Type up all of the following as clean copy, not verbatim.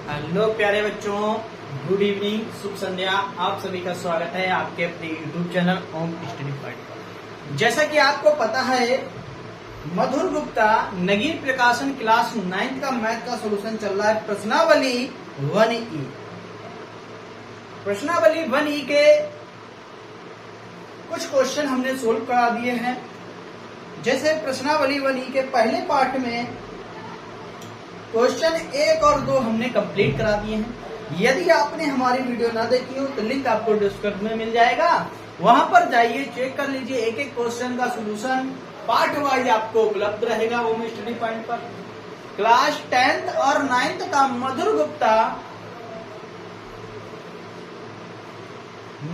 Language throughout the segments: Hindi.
हेलो प्यारे बच्चों, गुड इवनिंग, शुभ संध्या। आप सभी का स्वागत है आपके अपने यूट्यूब चैनल ओम स्टडी पॉइंट पर। जैसा कि आपको पता है, मधुर गुप्ता नगीर प्रकाशन क्लास 9 का मैथ का सॉल्यूशन चल रहा है। प्रश्नावली 1E। प्रश्नावली 1E के कुछ क्वेश्चन हमने सोल्व करा दिए हैं। जैसे प्रश्नावली 1E के पहले पार्ट में क्वेश्चन 1 और 2 हमने कंप्लीट करा दिए हैं। यदि आपने हमारी वीडियो ना देखी हो तो लिंक आपको डिस्क्रिप्शन में मिल जाएगा, वहां पर जाइए, चेक कर लीजिए। एक एक क्वेश्चन का सॉल्यूशन पार्ट वाइज आपको उपलब्ध रहेगा होम स्टडी पॉइंट पर। क्लास 10th और 9th का मधुर गुप्ता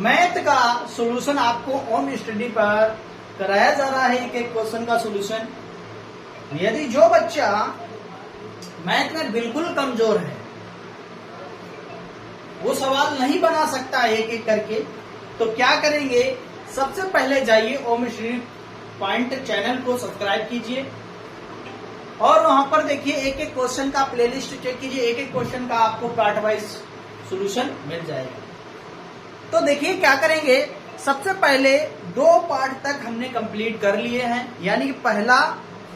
मैथ का सॉल्यूशन आपको होम स्टडी पर कराया जा रहा है। एक एक क्वेश्चन का सॉल्यूशन। यदि जो बच्चा मैथ में बिल्कुल कमजोर है, वो सवाल नहीं बना सकता एक एक करके, तो क्या करेंगे, सबसे पहले जाइए ओम स्टडी पॉइंट चैनल को सब्सक्राइब कीजिए और वहां पर देखिए एक एक क्वेश्चन का प्लेलिस्ट चेक कीजिए। एक एक क्वेश्चन का आपको पार्ट वाइज सॉल्यूशन मिल जाएगा। तो देखिए क्या करेंगे, सबसे पहले 2 पार्ट तक हमने कंप्लीट कर लिए हैं, यानी कि पहला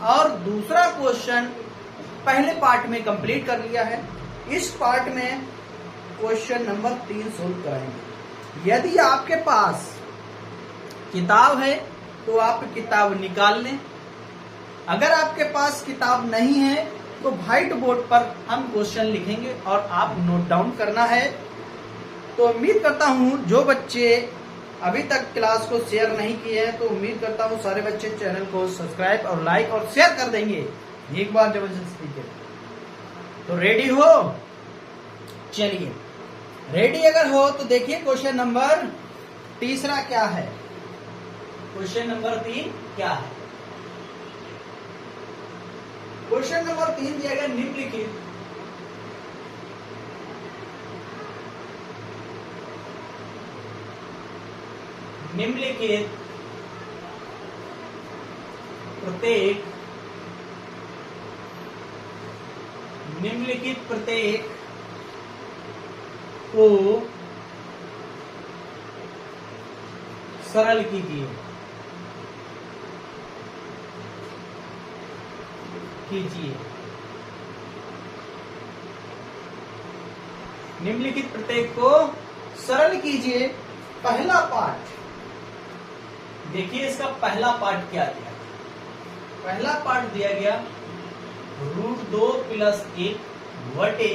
और दूसरा क्वेश्चन पहले पार्ट में कंप्लीट कर लिया है। इस पार्ट में क्वेश्चन नंबर 3 सोल्व कराएंगे। यदि आपके पास किताब है तो आप किताब निकाल लें। अगर आपके पास किताब नहीं है तो व्हाइट बोर्ड पर हम क्वेश्चन लिखेंगे और आप नोट डाउन करना है। तो उम्मीद करता हूं जो बच्चे अभी तक क्लास को शेयर नहीं किए हैं, तो उम्मीद करता हूं सारे बच्चे चैनल को सब्सक्राइब और लाइक और शेयर कर देंगे एक बार जबरदस्ती के। तो रेडी हो? चलिए, रेडी अगर हो तो देखिए क्वेश्चन नंबर 3 क्या है। क्वेश्चन नंबर 3 क्या है? क्वेश्चन नंबर 3 दिया गया, निम्नलिखित प्रत्येक को सरल कीजिए। निम्नलिखित प्रत्येक को सरल कीजिए। पहला पार्ट देखिए, इसका पहला पार्ट क्या दिया? पहला पार्ट दिया गया √2 + 1 बटे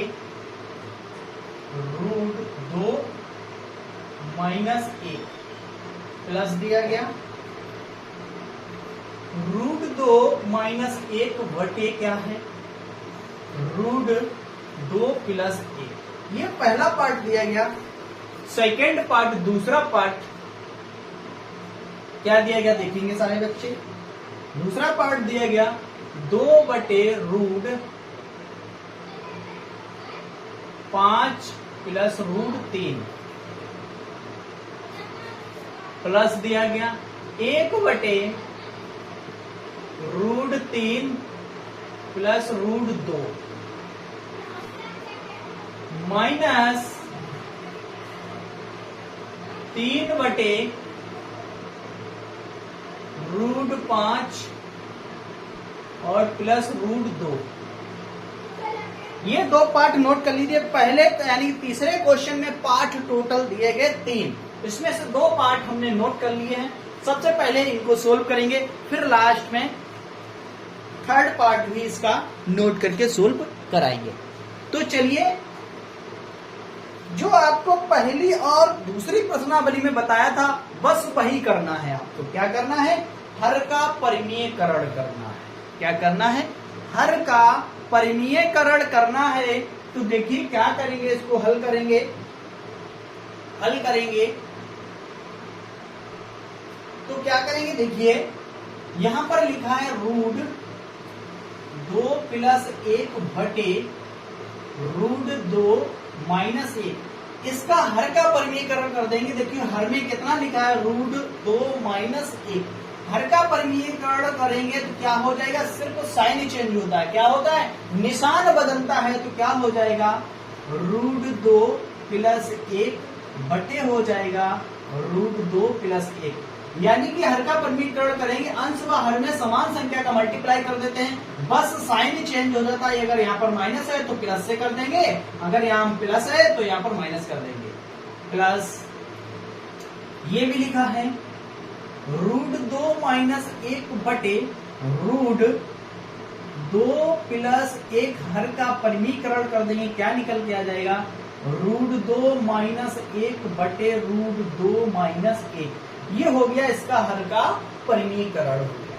√2 - 1 प्लस दिया गया √2 - 1 बटे क्या है, √2 + 1। ये पहला पार्ट दिया गया। सेकेंड पार्ट, दूसरा पार्ट क्या दिया गया देखेंगे सारे बच्चे। दूसरा पार्ट दिया गया 2 बटे √5 + √3 प्लस दिया गया 1 बटे √3 + √2 माइनस 3 बटे √5 और प्लस √2। ये 2 पार्ट नोट कर लीजिए। पहले यानी तीसरे क्वेश्चन में पार्ट टोटल दिए गए 3, इसमें से 2 पार्ट हमने नोट कर लिए हैं। सबसे पहले इनको सोल्व करेंगे, फिर लास्ट में थर्ड पार्ट भी इसका नोट करके सोल्व कराएंगे। तो चलिए, जो आपको पहली और दूसरी प्रश्नावली में बताया था बस वही करना है। आपको क्या करना है, हर का परिमेयकरण करना है। क्या करना है, हर का परिमेयकरण करना है। तो देखिए क्या करेंगे, इसको हल करेंगे। तो क्या करेंगे, देखिए यहां पर लिखा है √2 + 1 बटे √2 - 1। इसका हर का परिमेयकरण कर देंगे। देखिए हर में कितना लिखा है, √2 - 1। हर का परिमेयकरण करेंगे तो क्या हो जाएगा, सिर्फ साइन चेंज होता है। क्या होता है, निशान बदलता है। तो क्या हो जाएगा, √2 प्लस 1 बटे हो जाएगा √2 प्लस 1। यानी कि हर का परिमीकरण करेंगे, अंश व हर में समान संख्या का मल्टीप्लाई कर देते हैं, बस साइन चेंज हो जाता है। अगर यहाँ पर माइनस है तो प्लस से कर देंगे, अगर यहाँ प्लस है तो यहाँ पर माइनस कर देंगे। प्लस ये भी लिखा है √2 माइनस 1 बटे √2 प्लस 1 हर का परिमीकरण कर देंगे, क्या निकल के आ जाएगा √2 माइनस 1 बटे √2 माइनस 1। ये हो गया इसका हर का परिमीकरण हो गया।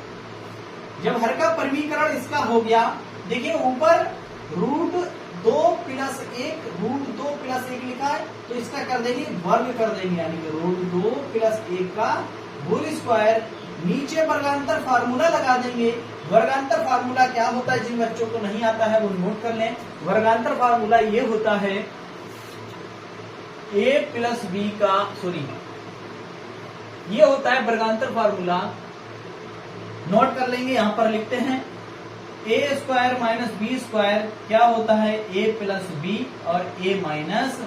जब हर का परिमीकरण इसका हो गया, देखिए ऊपर √2 प्लस 1 लिखा है, तो इसका कर देंगे वर्ग कर देंगे, यानी कि √2 प्लस 1 का होल स्क्वायर। नीचे वर्गांतर फार्मूला लगा देंगे। वर्गांतर फार्मूला क्या होता है, जिन बच्चों को नहीं आता है वो नोट कर लें। वर्गांतर फार्मूला ये होता है a प्लस बी का, ये होता है वर्गांतर फार्मूला, नोट कर लेंगे। यहां पर लिखते हैं a square minus B square क्या होता है a प्लस बी और a माइनस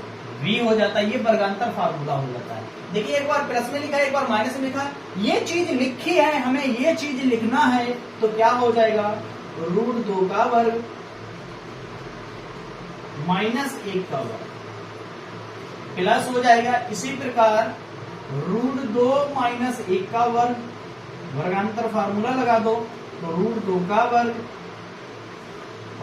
बी हो जाता है। ये वर्गांतर फार्मूला हो जाता है। देखिए एक बार प्लस में लिखा है, एक बार माइनस में लिखा है। ये चीज लिखी है, हमें ये चीज लिखना है, तो क्या हो जाएगा √2 का वर्ग माइनस 1 का वर्ग प्लस हो जाएगा। इसी प्रकार √2 माइनस 1 का वर्ग, वर्गांतर फार्मूला लगा दो तो √2 का वर्ग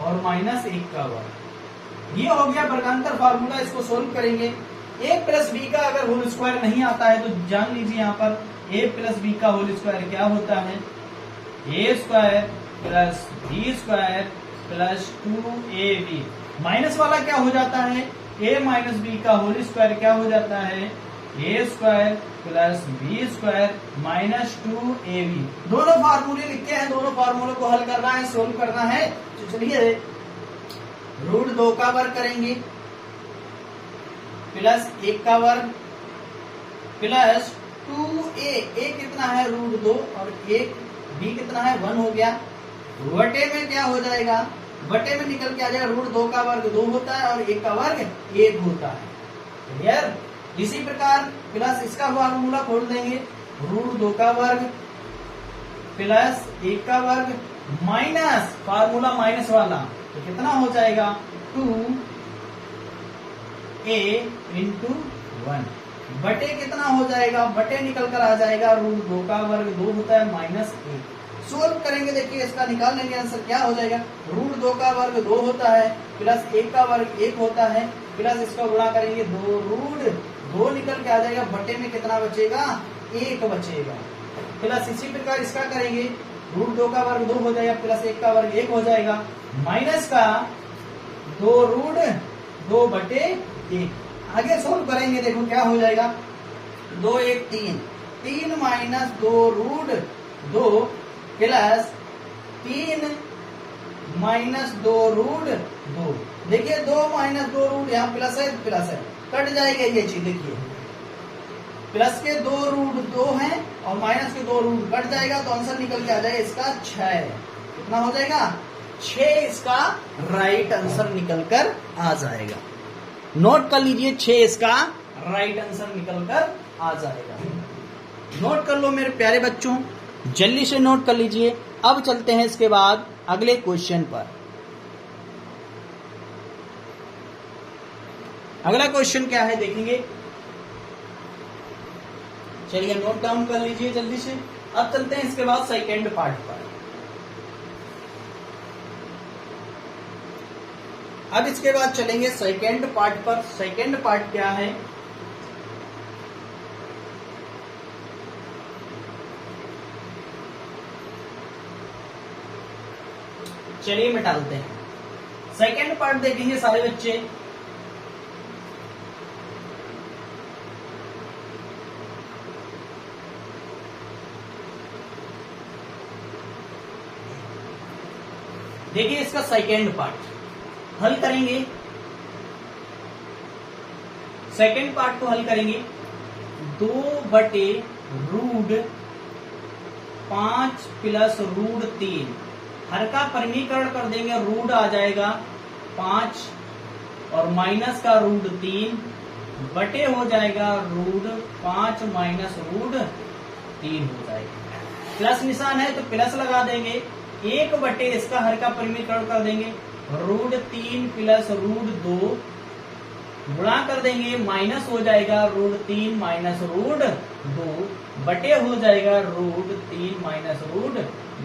और माइनस 1 का वर्ग। ये हो गया वर्गांतर फार्मूला। इसको सोल्व करेंगे। a प्लस बी का अगर होल स्क्वायर नहीं आता है तो जान लीजिए यहाँ पर a प्लस बी का होल स्क्वायर क्या होता है a square plus B square plus 2ab। Minus वाला क्या हो जाता है a माइनस बी का होल स्क्वायर क्या हो जाता है a square plus B square minus 2ab। दोनों फार्मूले लिखे हैं, दोनों फार्मूले को हल करना है, सोल्व करना है। तो चलिए √2 का वर्ग करेंगे प्लस 1 का वर्ग प्लस 2a। a कितना है √2 और 1 b कितना है 1 हो गया। बटे में क्या हो जाएगा, बटे में निकल के आ जाएगा √2 का वर्ग 2 होता है और 1 का वर्ग 1 होता है। क्लियर। इसी प्रकार प्लस इसका फार्मूला खोल देंगे √2 का वर्ग प्लस 1 का वर्ग माइनस फार्मूला माइनस वाला, तो कितना हो जाएगा 2a इंटू 1 बटे कितना हो जाएगा, बटे निकल कर आ जाएगा √2 का वर्ग 2 होता है माइनस 1। सोल्व करेंगे, देखिए इसका निकाल लेंगे आंसर क्या हो जाएगा √2 का वर्ग 2 होता है प्लस 1 का वर्ग 1 होता है प्लस इसका गुणा करेंगे 2 निकल के आ जाएगा। बटे में कितना बचेगा 1 बचेगा। प्लस इसी प्रकार इसका करेंगे √2 का वर्ग 2 हो जाएगा प्लस 1 का वर्ग 1 हो जाएगा माइनस का 2 बटे 1। आगे सोल्व करेंगे, देखो क्या हो जाएगा 2 1 3 माइनस 2√2 प्लस 3 माइनस 2√2। देखिए 2 माइनस 2 यहाँ प्लस है प्लस है, कट जाएगा ये चीज। देखिए प्लस के 2√2 है और माइनस के 2 कट जाएगा, तो आंसर निकल के आ जाएगा इसका 6। कितना हो जाएगा 6 इसका राइट आंसर निकल कर आ जाएगा। नोट कर लीजिए 6 इसका राइट आंसर निकल कर आ जाएगा। नोट कर लो मेरे प्यारे बच्चों, जल्दी से नोट कर लीजिए। अब चलते हैं इसके बाद अगले क्वेश्चन पर। अगला क्वेश्चन क्या है देखेंगे। चलिए नोट डाउन कर लीजिए जल्दी से। अब चलते हैं इसके बाद सेकेंड पार्ट पर। अब इसके बाद चलेंगे सेकेंड पार्ट पर। सेकेंड पार्ट क्या है, चलिए मिटालते हैं। सेकेंड पार्ट देखेंगे सारे बच्चे। देखिए इसका सेकेंड पार्ट हल करेंगे। सेकेंड पार्ट को हल करेंगे 2 बटे √5 प्लस √3। हर का परिमीकरण कर देंगे, रूट आ जाएगा 5 और माइनस का रूट 3 बटे हो जाएगा रूट 5 माइनस रूट 3 हो जाएगा। प्लस निशान है तो प्लस लगा देंगे, 1 बटे इसका हर का परिमीकरण कर देंगे, रूट 3 प्लस रूट 2 गुणा कर देंगे, माइनस हो जाएगा रूट 3 माइनस रूट 2 बटे हो जाएगा रूट 3 माइनस रूट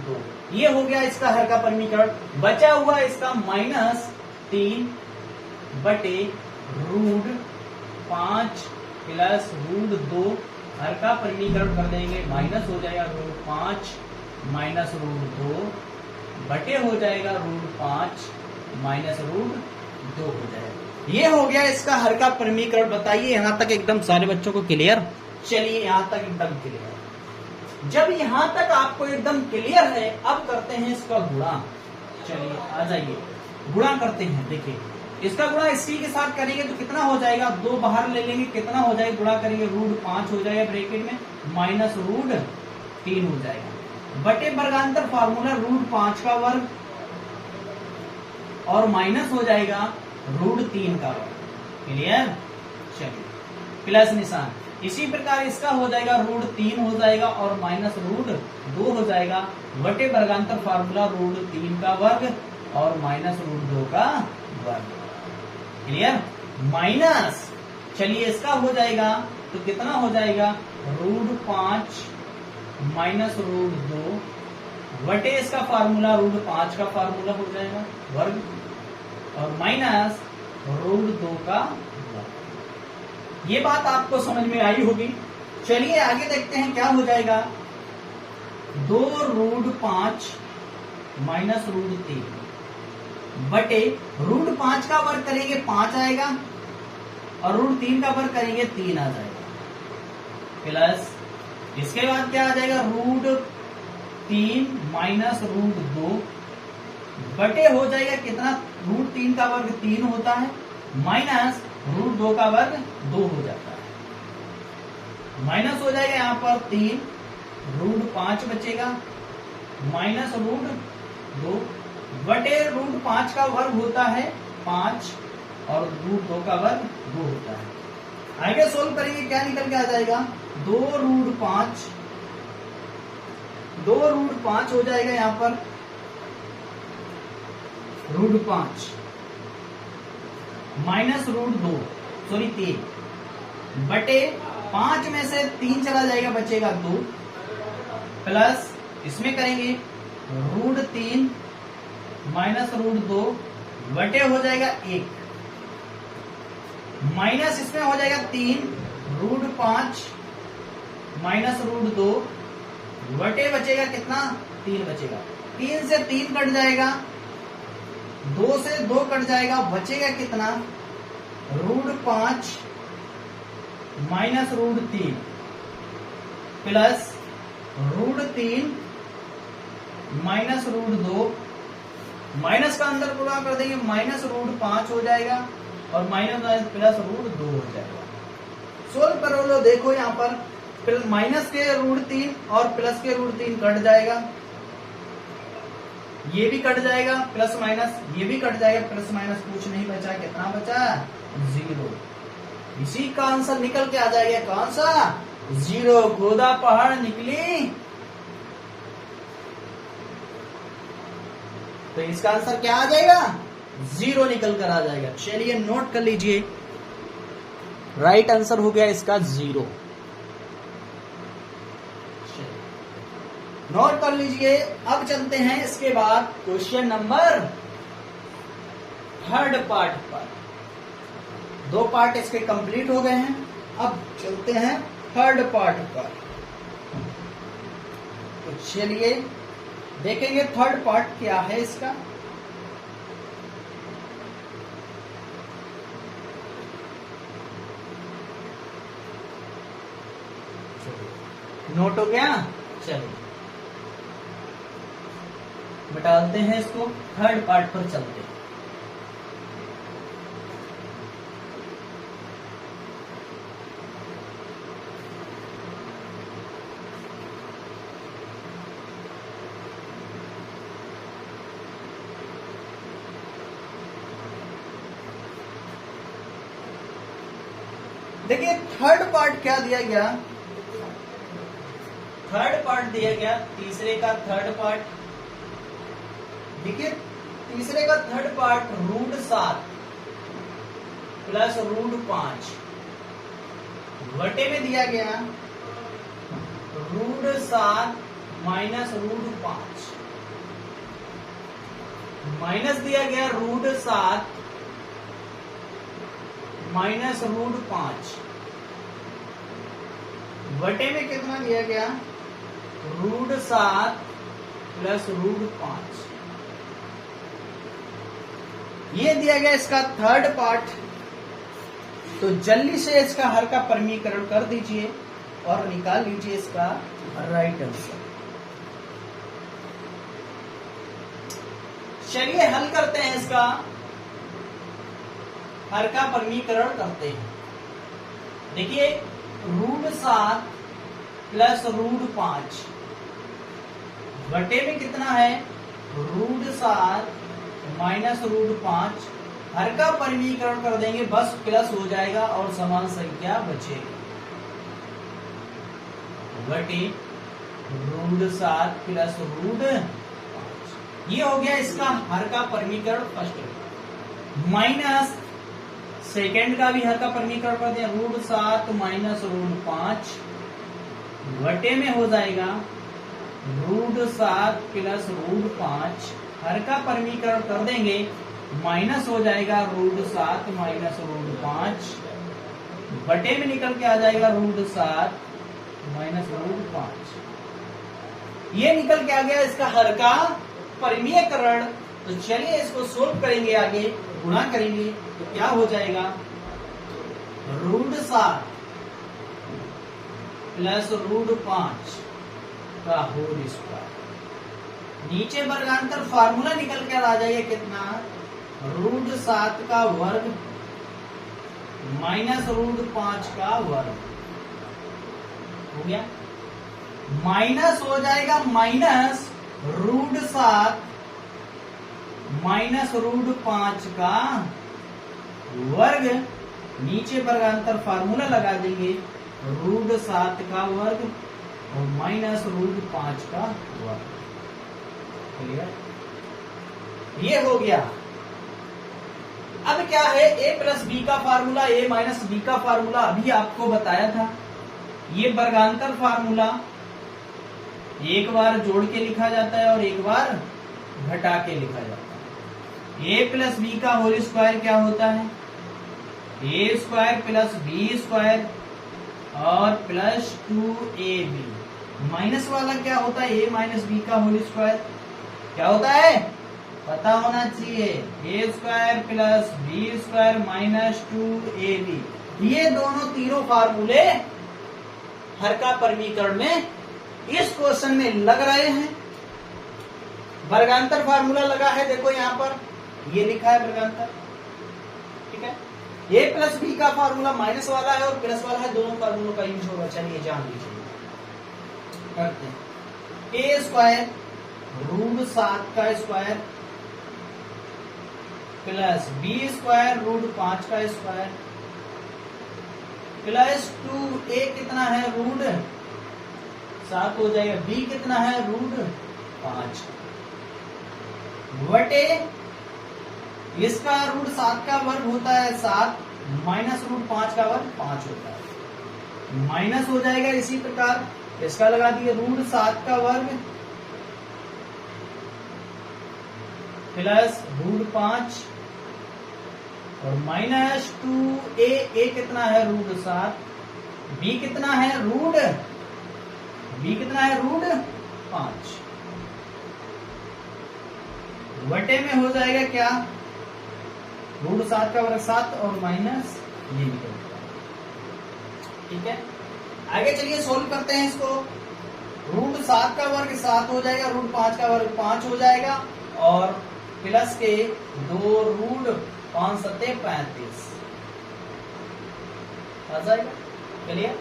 2। ये हो गया इसका हर का परिमीकरण। बचा हुआ इसका माइनस 3 बटे रूट 5 प्लस रूट 2 हर का परिमीकरण कर देंगे, माइनस हो जाएगा रूट 5 माइनस रूट 2 बटे हो जाएगा रूट 5 माइनस रूट 2 हो जाएगा। ये हो गया इसका हर का परिमीकरण। बताइए यहां तक एकदम सारे बच्चों को क्लियर? चलिए यहां तक एकदम क्लियर। जब यहां तक आपको एकदम क्लियर है, अब करते हैं इसका गुणा। चलिए आ जाइए, गुणा करते हैं। देखिए इसका गुणा इसी के साथ करेंगे तो कितना हो जाएगा, 2 बाहर ले लेंगे, कितना हो जाएगा, गुणा करेंगे रूट 5 हो जाएगा ब्रैकेट में, माइनस रूट 3 हो जाएगा, बटे वर्गांतर फार्मूला रूट 5 का वर्ग और माइनस हो जाएगा रूट 3 का वर्ग। क्लियर? चलिए प्लस निशान। इसी प्रकार इसका हो जाएगा रूट 3 हो जाएगा और माइनस रूट 2 हो जाएगा, बटे वर्गांतर फार्मूला रूट 3 का वर्ग और माइनस रूट 2 का वर्ग। क्लियर? माइनस, चलिए इसका हो जाएगा तो कितना हो जाएगा, रूट 5 माइनस रूट 2 बटे इसका फार्मूला रूट 5 का फार्मूला हो जाएगा वर्ग और माइनस रूट 2 का वर्ग। ये बात आपको समझ में आई होगी। चलिए आगे देखते हैं क्या हो जाएगा, 2 रूट 5 माइनस रूट 3 बटे रूट 5 का वर्ग करेंगे 5 आएगा और रूट 3 का वर्ग करेंगे 3 आ जाएगा, प्लस इसके बाद क्या आ जाएगा, रूट 3 माइनस रूट 2 बटे हो जाएगा कितना, रूट 3 का वर्ग 3 होता है, माइनस रूट 2 का वर्ग 2 हो जाता है, माइनस हो जाएगा यहाँ पर 3, रूट 5 बचेगा, माइनस रूट 2 बटे रूट 5 का वर्ग होता है 5 और रूट 2 का वर्ग 2 होता है। आगे सोल्व करेंगे, क्या निकल के आ जाएगा, 2 रूट 5 हो जाएगा यहाँ पर, रूट 5 माइनस रूट 3 बटे 5 में से 3 चला जाएगा, बचेगा 2, प्लस इसमें करेंगे रूट 3 माइनस रूट 2 बटे हो जाएगा 1, माइनस इसमें हो जाएगा 3 रूट 5 माइनस रूट 2 बटे बचेगा कितना, 3 बचेगा, 3 से 3 कट जाएगा, 2 से 2 कट जाएगा, बचेगा कितना, root 5 minus root 3 plus root 3 minus root 2, minus का अंदर गुणा कर देंगे, माइनस रूट 5 हो जाएगा और माइनस प्लस रूट 2 हो जाएगा। सोल्व करो लो, देखो यहाँ पर माइनस के रूट 3 और प्लस के रूट 3 कट जाएगा, ये भी कट जाएगा, प्लस माइनस ये भी कट जाएगा, प्लस माइनस कुछ नहीं बचा, कितना बचा, 0। इसी का आंसर निकल के आ जाएगा, कौन सा, 0। गोदा पहाड़ निकली, तो इसका आंसर क्या आ जाएगा, 0 निकल कर आ जाएगा। चलिए नोट कर लीजिए, राइट आंसर हो गया इसका 0। नोट कर लीजिए। अब चलते हैं इसके बाद क्वेश्चन नंबर 3 पार्ट पर। 2 पार्ट इसके कंप्लीट हो गए हैं, अब चलते हैं 3 पार्ट पर। तो चलिए देखेंगे 3 पार्ट क्या है इसका। नोट हो गया, चलिए बटाते हैं इसको, 3 पार्ट पर चलते हैं। देखिए थर्ड पार्ट क्या दिया गया, थर्ड पार्ट दिया गया तीसरे का थर्ड पार्ट। देखिए तीसरे का थर्ड पार्ट √7 प्लस √5 बटे में दिया गया √7 माइनस √5 माइनस दिया गया √7 माइनस √5 बटे में कितना दिया गया √7 प्लस √5। ये दिया गया इसका थर्ड पार्ट। तो जल्दी से इसका हर का परमीकरण कर दीजिए और निकाल लीजिए इसका राइट आंसर। चलिए हल करते हैं, इसका हर का परमीकरण करते हैं। देखिए √7 प्लस √5 बटे में कितना है √7 माइनस √5। हर का परिमीकरण कर देंगे, बस प्लस हो जाएगा और समान संख्या बचेगी बटे √7 प्लस √5। ये हो गया इसका हर का परिमीकरण फर्स्ट। माइनस सेकेंड का भी हर का परिमीकरण कर दिया √7 माइनस √5 बटे में हो जाएगा √7 प्लस √5। हर का परिमीकरण कर देंगे, माइनस हो जाएगा √7 माइनस √5 बटे में निकल के आ जाएगा √7 माइनस √5। ये निकल के आ गया इसका हर का परिमीकरण। तो चलिए इसको सोल्व करेंगे, आगे गुणा करेंगे तो क्या हो जाएगा √7 प्लस √5 का होल स्क्वायर। नीचे वर्गांतर फार्मूला निकल कर आ जाएगा कितना √7 का वर्ग माइनस √5 का वर्ग हो गया। माइनस हो जाएगा माइनस √7 माइनस √5 का वर्ग। नीचे वर्गांतर फार्मूला लगा देंगे √7 का वर्ग और माइनस √5 का वर्ग। क्लियर? ये हो गया। अब क्या है a प्लस बी का फार्मूला, a माइनस बी का फार्मूला अभी आपको बताया था। ये वर्गांतर फार्मूला एक बार जोड़ के लिखा जाता है और एक बार घटा के लिखा जाता है। a प्लस बी का होल स्क्वायर क्या होता है a square plus B square और प्लस 2ab। माइनस वाला क्या होता है a माइनस बी का होल स्क्वायर क्या होता है पता होना चाहिए, a square plus B square minus 2ab। ये दोनों तीनों फार्मूले हर का परिमीकरण में इस क्वेश्चन में लग रहे हैं। वर्गांतर फार्मूला लगा है, देखो यहाँ पर ये लिखा है वर्गांतर, ठीक है। a प्लस बी का फार्मूला माइनस वाला है और प्लस वाला है, दोनों फार्मूलों का यूज होगा। चलिए जान लीजिए, करते हैं। a स्क्वायर √7 का स्क्वायर प्लस बी स्क्वायर √5 का स्क्वायर प्लस 2a कितना है √7 हो जाएगा, b कितना है √5 बटे इसका √7 का वर्ग होता है 7 माइनस √5 का वर्ग 5 होता है, माइनस हो जाएगा। इसी प्रकार इसका लगा दिए √7 का वर्ग प्लस √5 और माइनस 2a, a कितना है √7, b कितना है √5 बटे में हो जाएगा क्या √7 का वर्ग 7 और माइनस ये निकल जाएगा। ठीक है, आगे चलिए सोल्व करते हैं इसको। √7 का वर्ग 7 हो जाएगा, √5 का वर्ग 5 हो जाएगा और प्लस के 2 √5 7 35 आ जाएगा। चलिए,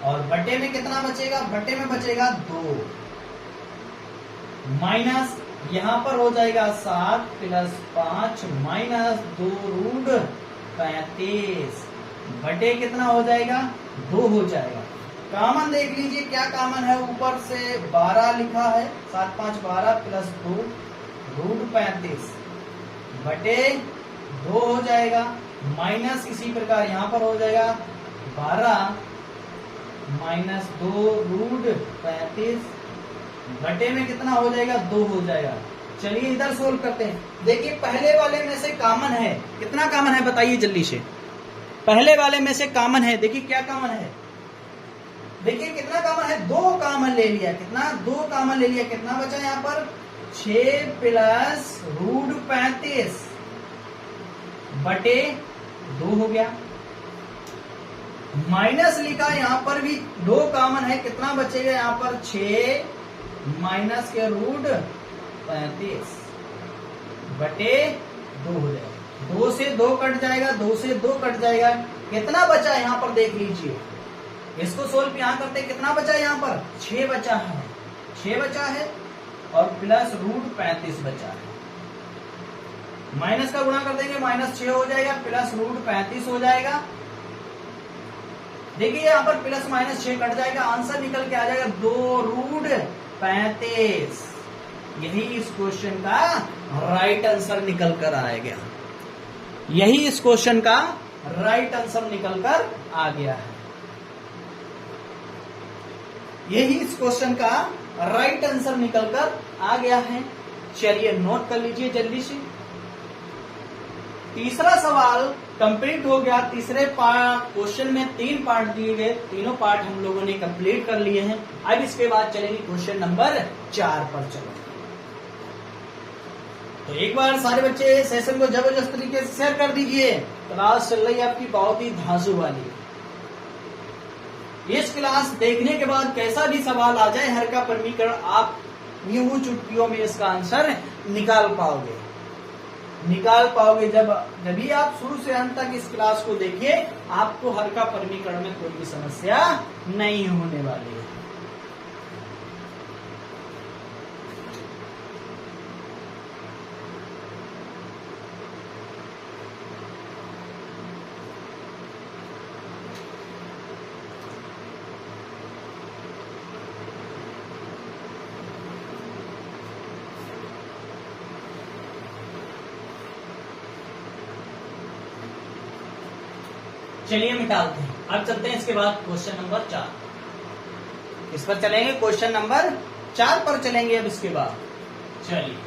और बटे में कितना बचेगा, बटे में बचेगा 2 माइनस यहां पर हो जाएगा 7 प्लस 5 माइनस 2 √35 बटे कितना हो जाएगा 2 हो जाएगा। कॉमन देख लीजिए क्या कॉमन है, ऊपर से 12 लिखा है, 7 5 12 प्लस 2 रूट 35 बटे 2 हो जाएगा, माइनस इसी प्रकार यहां पर हो जाएगा 12 माइनस 2 रूट 35 बटे में कितना हो जाएगा 2 हो जाएगा। चलिए इधर सोल्व करते हैं। देखिए पहले वाले में से कॉमन है, कितना कॉमन है बताइए जल्दी से। पहले वाले में से कॉमन है, देखिए क्या कॉमन है, देखिए कितना कॉमन है, 2 कॉमन ले लिया, कितना 2 कॉमन ले लिया, कितना बचा यहाँ पर 6 प्लस रूट 35 बटे 2 हो गया। माइनस लिखा यहाँ पर भी 2 कॉमन है, कितना बचेगा यहाँ पर 6 माइनस के रूट 35 बटे 2 हो जाएगा। 2 से 2 कट जाएगा, 2 से 2 कट जाएगा, कितना बचा यहाँ पर देख लीजिए। इसको सोल्व यहाँ करते कितना बचा यहाँ पर 6 बचा है, 6 बचा है और प्लस रूट 35 बचा है। माइनस का गुणा कर देंगे माइनस 6 हो जाएगा प्लस रूट 35 हो जाएगा। देखिए यहाँ पर प्लस माइनस 6 कट जाएगा, आंसर निकल के आ जाएगा 2 रूट 35। यही इस क्वेश्चन का राइट आंसर निकल कर आएगा, यही इस क्वेश्चन का राइट आंसर निकल कर आ गया है, यही इस क्वेश्चन का राइट आंसर निकल कर आ गया है। चलिए नोट कर लीजिए जल्दी से। तीसरा सवाल कंप्लीट हो गया। तीसरे क्वेश्चन में 3 पार्ट दिए गए, तीनों पार्ट हम लोगों ने कंप्लीट कर लिए हैं। अब इसके बाद चलेंगे क्वेश्चन नंबर 4 पर। चलो तो एक बार सारे बच्चे सेशन को जबरदस्त तरीके से शेयर कर दीजिए। क्लास चल रही है आपकी बहुत ही धांसू वाली। इस क्लास देखने के बाद कैसा भी सवाल आ जाए, हर का प्रमीकरण आप यूं चुटकियों में इसका आंसर निकाल पाओगे, निकाल पाओगे। जब भी आप शुरू से अंत तक इस क्लास को देखिए, आपको हर का प्रमीकरण में कोई भी समस्या नहीं होने वाली है। चलिए मिटाते हैं। अब चलते हैं इसके बाद क्वेश्चन नंबर 4। इस पर चलेंगे, क्वेश्चन नंबर 4 पर चलेंगे अब इसके बाद। चलिए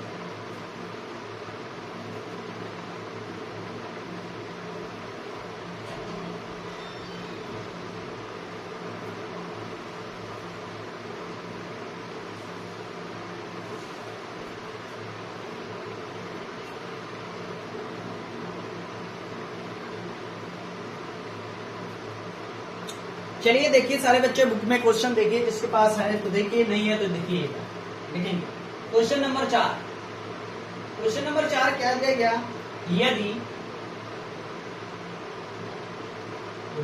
चलिए देखिए सारे बच्चे बुक में क्वेश्चन देखिए, जिसके पास है तो देखिए, नहीं है तो देखिएगा। देखेंगे क्वेश्चन नंबर 4। क्वेश्चन नंबर 4 क्या दिया गया, यदि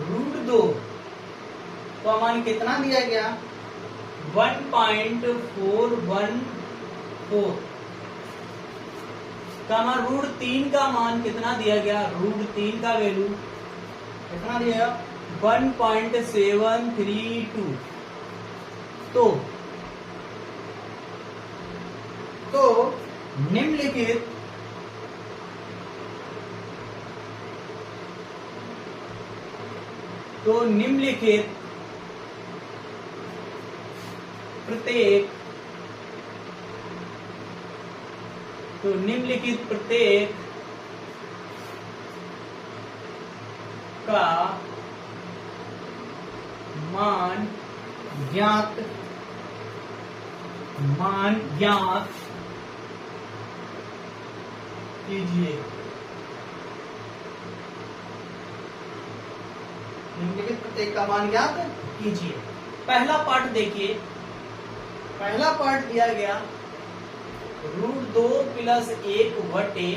रूट 2 का मान कितना दिया गया 1.414 का मान, रूट 3 का मान कितना दिया गया, रूट 3 का वैल्यू कितना दिया गया 1.732। तो निम्नलिखित प्रत्येक का मान ज्ञात कीजिए। निम्नलिखित प्रत्येक का मान ज्ञात कीजिए। पहला पार्ट देखिए, पहला पार्ट दिया गया रूट 2 प्लस 1 बटे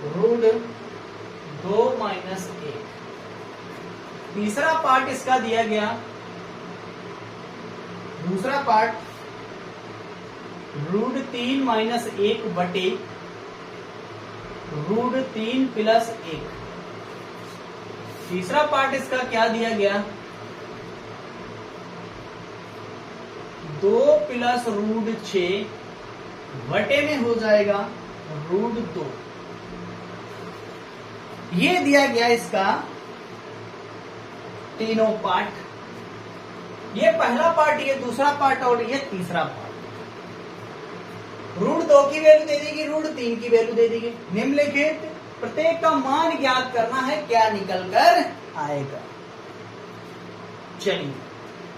रूट 2 माइनस 1। तीसरा पार्ट इसका दिया गया, दूसरा पार्ट रूट 3 माइनस 1 बटे रूट 3 प्लस 1। तीसरा पार्ट इसका क्या दिया गया, 2 प्लस रूट 6 बटे में हो जाएगा रूट 2। ये दिया गया इसका तीनों पार्ट। ये पहला पार्ट, ये दूसरा पार्ट और ये तीसरा पार्ट। रूट 2 की वैल्यू दे देगी, रूट 3 की वैल्यू दे देगी। निम्नलिखित प्रत्येक का मान ज्ञात करना है, क्या निकल कर आएगा। चलिए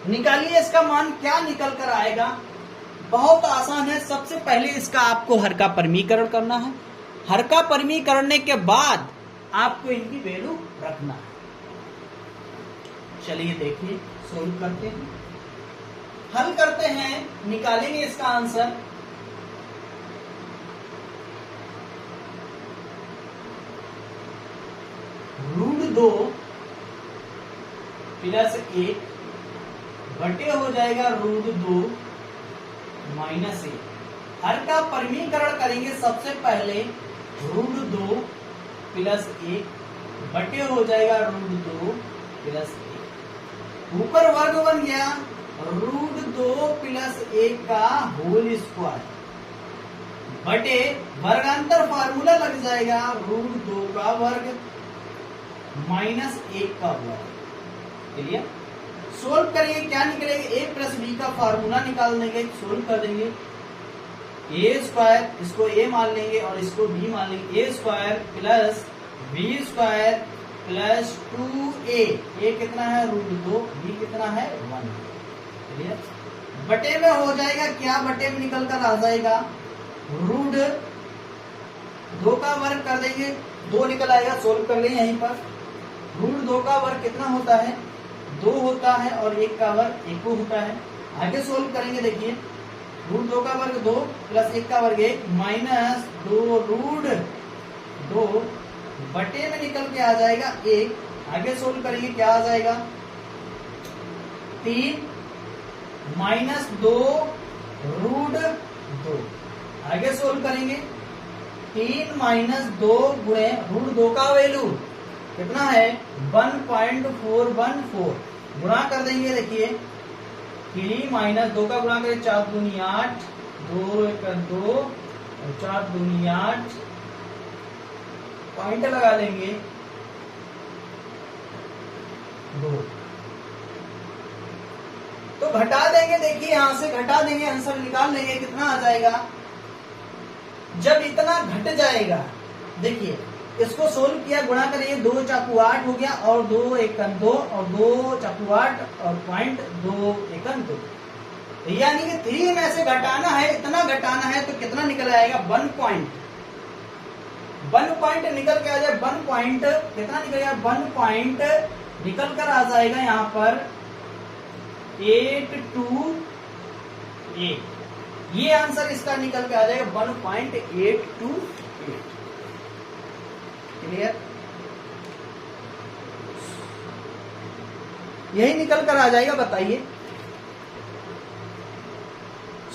निकालिए इसका मान, क्या निकल कर आएगा। बहुत आसान है। सबसे पहले इसका आपको हर का परमीकरण करना है। हर का परमीकरण करने के बाद आपको इनकी वैल्यू रखना है। चलिए देखिए, सोल्व करते हैं, हल करते हैं, निकालेंगे इसका आंसर। रूट 2 प्लस 1 बटे हो जाएगा रूट 2 माइनस 1। हर का परमीकरण करेंगे सबसे पहले, रूट 2 प्लस 1 बटे हो जाएगा रूट 2 प्लस 1। ऊपर वर्ग बन गया रूट 2 प्लस 1 का होल स्क्वायर बटे वर्गांतर फार्मूला लग जाएगा रूट 2 का वर्ग माइनस 1 का वर्ग। क्लियर। सोल्व करेंगे, क्या निकलेगा, a प्लस बी का फार्मूला निकाल देंगे, सोल्व कर देंगे। ए स्क्वायर, इसको a मान लेंगे और इसको b मान लेंगे। A square plus B square plus 2a, a कितना है रूट 2, b कितना है 1। क्लियर। बटे में हो जाएगा क्या, बटे में निकल कर आ जाएगा रूट 2 का वर्ग कर देंगे, 2 निकल आएगा। सोल्व कर लेंगे यहीं पर। रूट 2 का वर्ग कितना होता है, 2 होता है और 1 का वर्ग 1 होता है। आगे सोल्व करेंगे, देखिए रूट 2 का वर्ग 2 प्लस 1 का वर्ग 1 माइनस 2 रूट 2 बटे में निकल के आ जाएगा 1। आगे सोल्व करेंगे, क्या आ जाएगा 3 माइनस 2 रूट 2। आगे सोल्व करेंगे, 3 माइनस 2 गुणे रूट 2 का वैल्यू कितना है 1.414। गुणा कर देंगे, देखिए 3 माइनस 2 का गुणा करें, 4 दूनी 8, 2 1 2 और 4 दूनी 8, पॉइंट लगा लेंगे 2। तो घटा देंगे, देखिए यहां से घटा देंगे, आंसर निकाल लेंगे, कितना आ जाएगा। जब इतना घट जाएगा, देखिए इसको सोल्व किया, गुणा करेंगे, 2 चाकू 8 हो गया और 2 1 2 और 2 चाकू 8 और पॉइंट 2 1 2। यानी कि 3 में से घटाना है, इतना घटाना है तो कितना निकल आएगा 1 पॉइंट निकल के आ जाए। 1 पॉइंट कितना निकलेगा, 1 पॉइंट निकल कर आ जाएगा यहाँ पर 828। ये आंसर इसका निकल के आ जाएगा 1.828। क्लियर। यही निकल कर आ जाएगा, बताइए।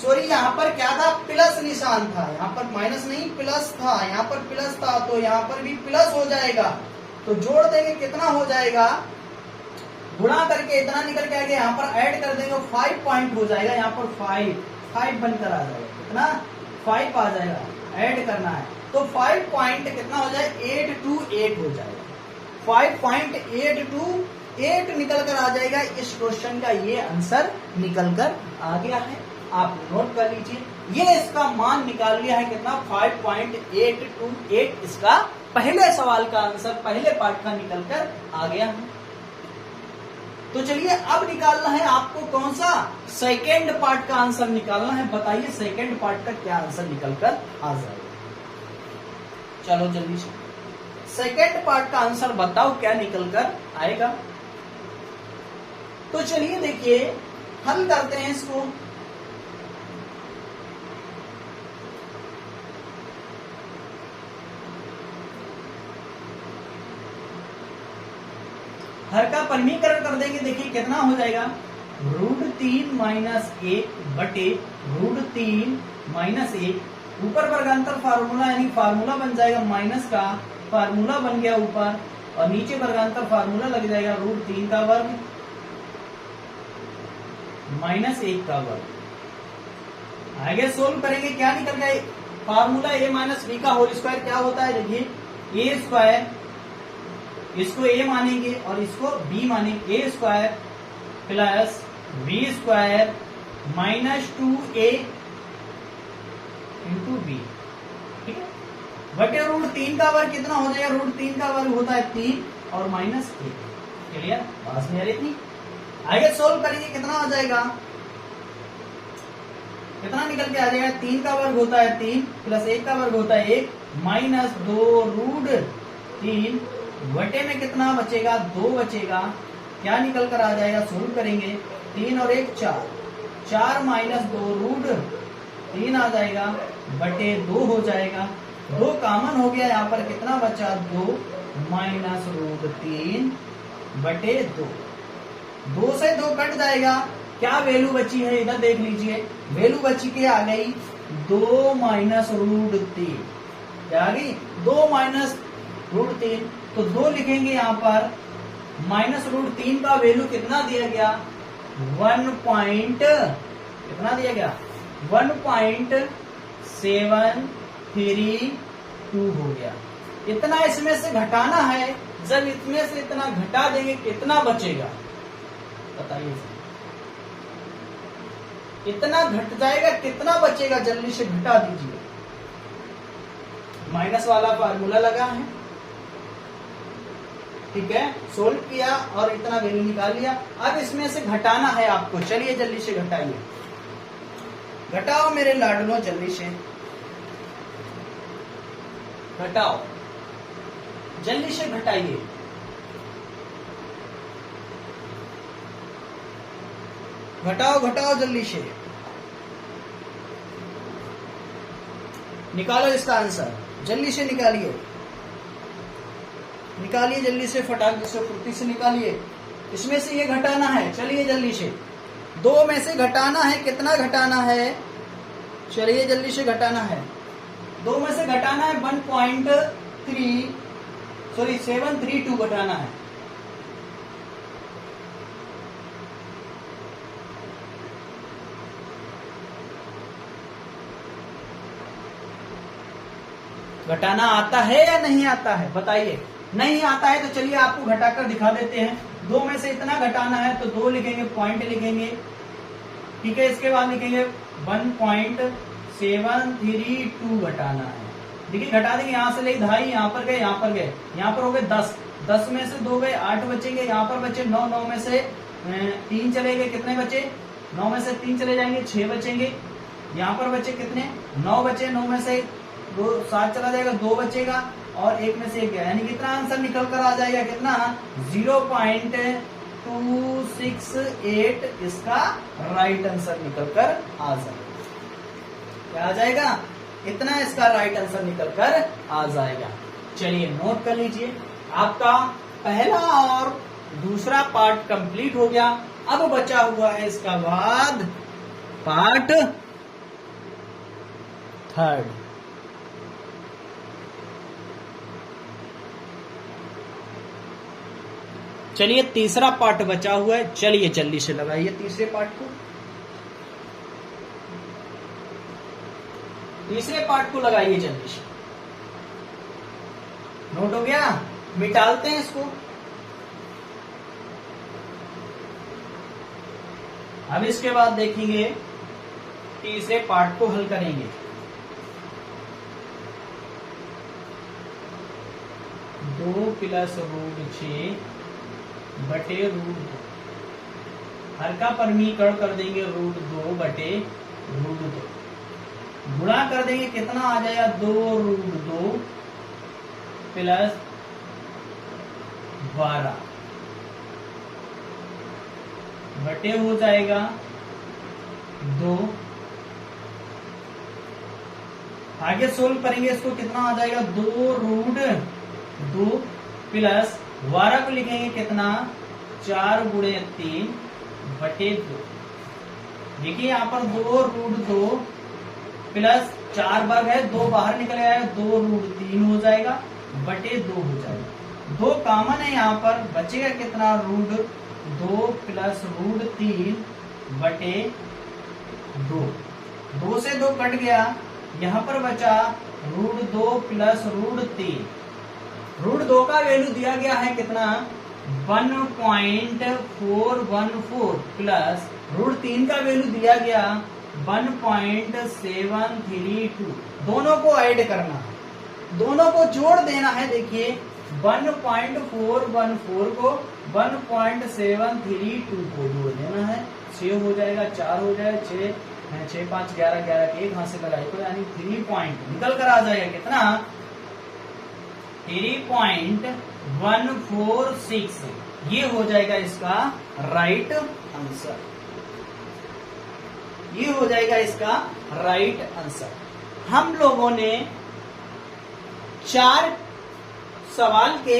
सॉरी, यहां पर क्या था, प्लस निशान था, यहां पर माइनस नहीं प्लस था, यहां पर प्लस था, तो यहां पर भी प्लस हो जाएगा। तो जोड़ देंगे, कितना हो जाएगा, गुणा करके इतना निकल के आ गया, यहाँ पर ऐड कर देंगे 5 पॉइंट हो जाएगा। यहाँ पर 5 बनकर आ जाएगा, कितना 5 आ जाएगा, ऐड करना है तो 5 पॉइंट कितना हो जाए 828 हो जाएगा। 5.828 निकल कर आ जाएगा। इस क्वेश्चन का ये आंसर निकल कर आ गया है, आप नोट कर लीजिए। ये इसका मान निकाल लिया है कितना 5.828। इसका पहले सवाल का आंसर पहले पार्ट का निकल कर आ गया है। तो चलिए अब निकालना है आपको कौन सा, सेकेंड पार्ट का आंसर निकालना है। बताइए सेकेंड पार्ट का क्या आंसर निकल कर आ जाएगा। चलो जल्दी से सेकेंड पार्ट का आंसर बताओ क्या निकल कर आएगा। तो चलिए देखिए हल करते हैं इसको। हर का परमीकरण कर देंगे, देखिए कितना हो जाएगा √3 माइनस 1 बटे √3 माइनस 1। ऊपर वर्गांतर फार्मूला यानी फार्मूला बन जाएगा, माइनस का फार्मूला बन गया ऊपर और नीचे वर्गांतर फार्मूला लग जाएगा √3 का वर्ग माइनस 1 का वर्ग। आगे सोल्व करेंगे, क्या निकल गया फार्मूला a माइनस बी का होल स्क्वायर क्या होता है, देखिए a स्क्वायर, इसको a मानेंगे और इसको b मानेंगे, a square plus b square minus 2a into B, ठीक है, बटे √3 का वर्ग कितना हो जाएगा, √3 का वर्ग होता है 3 और माइनस 1। क्लियर, पास में इतनी। आगे सोल्व करेंगे, कितना आ जाएगा, कितना निकल के आ जाएगा, 3 का वर्ग होता है 3 प्लस 1 का वर्ग होता है 1 माइनस 2√3 बटे में कितना बचेगा, 2 बचेगा, क्या निकल कर आ जाएगा, सोल्व करेंगे, 3 और 1 4, 4 माइनस 2√3 आ जाएगा बटे 2 हो जाएगा, 2 कॉमन हो गया, यहाँ पर कितना बचा, 2 माइनस √3 बटे 2, 2 से 2 कट जाएगा, क्या वैल्यू बची है इधर देख लीजिए, वैल्यू बची के आ गई 2 माइनस √3, क्या आ गई 2 माइनस √3, तो 2 लिखेंगे यहाँ पर, माइनस √3 का वैल्यू कितना दिया गया, कितना दिया गया 1.732 हो गया। इतना इसमें से घटाना है, जब इसमें से इतना घटा देंगे कितना बचेगा बताइए, इतना घट जाएगा, कितना बचेगा, जल्दी से घटा दीजिए। माइनस वाला फार्मूला लगा है, ठीक है, सोल्व किया और इतना वैल्यू निकाल लिया। अब इसमें से घटाना है आपको, चलिए जल्दी से घटाइए, घटाओ मेरे लाडलो, जल्दी से घटाओ, जल्दी से घटाइए, घटाओ घटाओ जल्दी से, निकालो इसका आंसर, जल्दी से निकालिए, निकालिए जल्दी से, फटाक से फुर्ती से निकालिए, इसमें से ये घटाना है, चलिए जल्दी से, 2 में से घटाना है, कितना घटाना है, चलिए जल्दी से घटाना है, 2 में से घटाना है 732 घटाना है, घटाना आता है या नहीं आता है बताइए, नहीं आता है तो चलिए आपको घटाकर दिखा देते हैं। 2 में से इतना घटाना है तो 2 लिखेंगे, पॉइंट लिखेंगे, ठीक है, इसके बाद लिखेंगे 1.732 घटाना है, देखिए घटा देंगे, यहाँ से ले ढाई, यहाँ पर गए, यहाँ पर गए, यहाँ पर हो गए 10, 10 में से 2 गए 8 बचेंगे, यहाँ पर बचे 9, 9 में से 3 चले गए, कितने बचे, 9 में से 3 चले जाएंगे 6 बचेंगे, यहाँ पर बचे कितने 9 बचे, 9 में से 2 7 चला जाएगा, 2 बचेगा और 1 में से 1 गया, यानी कितना आंसर निकल कर आ जाएगा, कितना 0.268 इसका राइट आंसर निकल कर आ जाएगा, क्या आ जाएगा, इतना इसका राइट आंसर निकल कर आ जाएगा। चलिए नोट कर लीजिए, आपका पहला और दूसरा पार्ट कंप्लीट हो गया, अब बचा हुआ है इसका बाद पार्ट थर्ड। चलिए तीसरा पार्ट बचा हुआ है, चलिए जल्दी से लगाइए तीसरे पार्ट को, तीसरे पार्ट को लगाइए जल्दी से, नोट हो गया, मिटालते हैं इसको। अब इसके बाद देखेंगे तीसरे पार्ट को हल करेंगे। 2 प्लस √6 बटे √2, हर का परमीकरण कर देंगे √2 बटे √2, गुणा कर देंगे, कितना आ जाएगा 2√2 प्लस 12 बटे हो जाएगा 2। आगे सोल्व करेंगे इसको, कितना आ जाएगा 2√2 प्लस 12 को लिखेंगे कितना 4 गुणे 3 बटे 2। देखिए यहाँ पर 2√2 प्लस 4 वर्ग है, 2 बाहर निकल आएगा, 2√3 हो जाएगा बटे 2 हो जाएगा। 2 कॉमन है यहाँ पर, बचेगा कितना √2 प्लस √3 बटे 2। 2 से 2 कट गया, यहाँ पर बचा √2 प्लस √3। √2 का वैल्यू दिया गया है कितना 1.414 प्लस √3 का वैल्यू दिया गया 1.732। दोनों को ऐड करना है, दोनों को जोड़ देना है। देखिए 1.414 को 1.732 को जोड़ देना है, 6 हो जाएगा, 4 हो जाएगा, 6 5 11 11 के एक हाथ से लगाए तो यानी 3 पॉइंट निकल कर आ जाएगा कितना 3.146। ये हो जाएगा इसका राइट आंसर, ये हो जाएगा इसका राइट आंसर। हम लोगों ने 4 सवाल के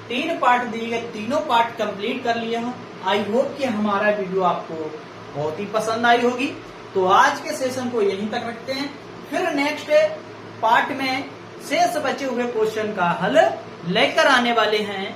3 पार्ट दिए गए, तीनों पार्ट कंप्लीट कर लिए हैं। आई होप कि हमारा वीडियो आपको बहुत ही पसंद आई होगी। तो आज के सेशन को यहीं तक रखते हैं, फिर नेक्स्ट पार्ट में शेष बचे हुए क्वेश्चन का हल लेकर आने वाले हैं।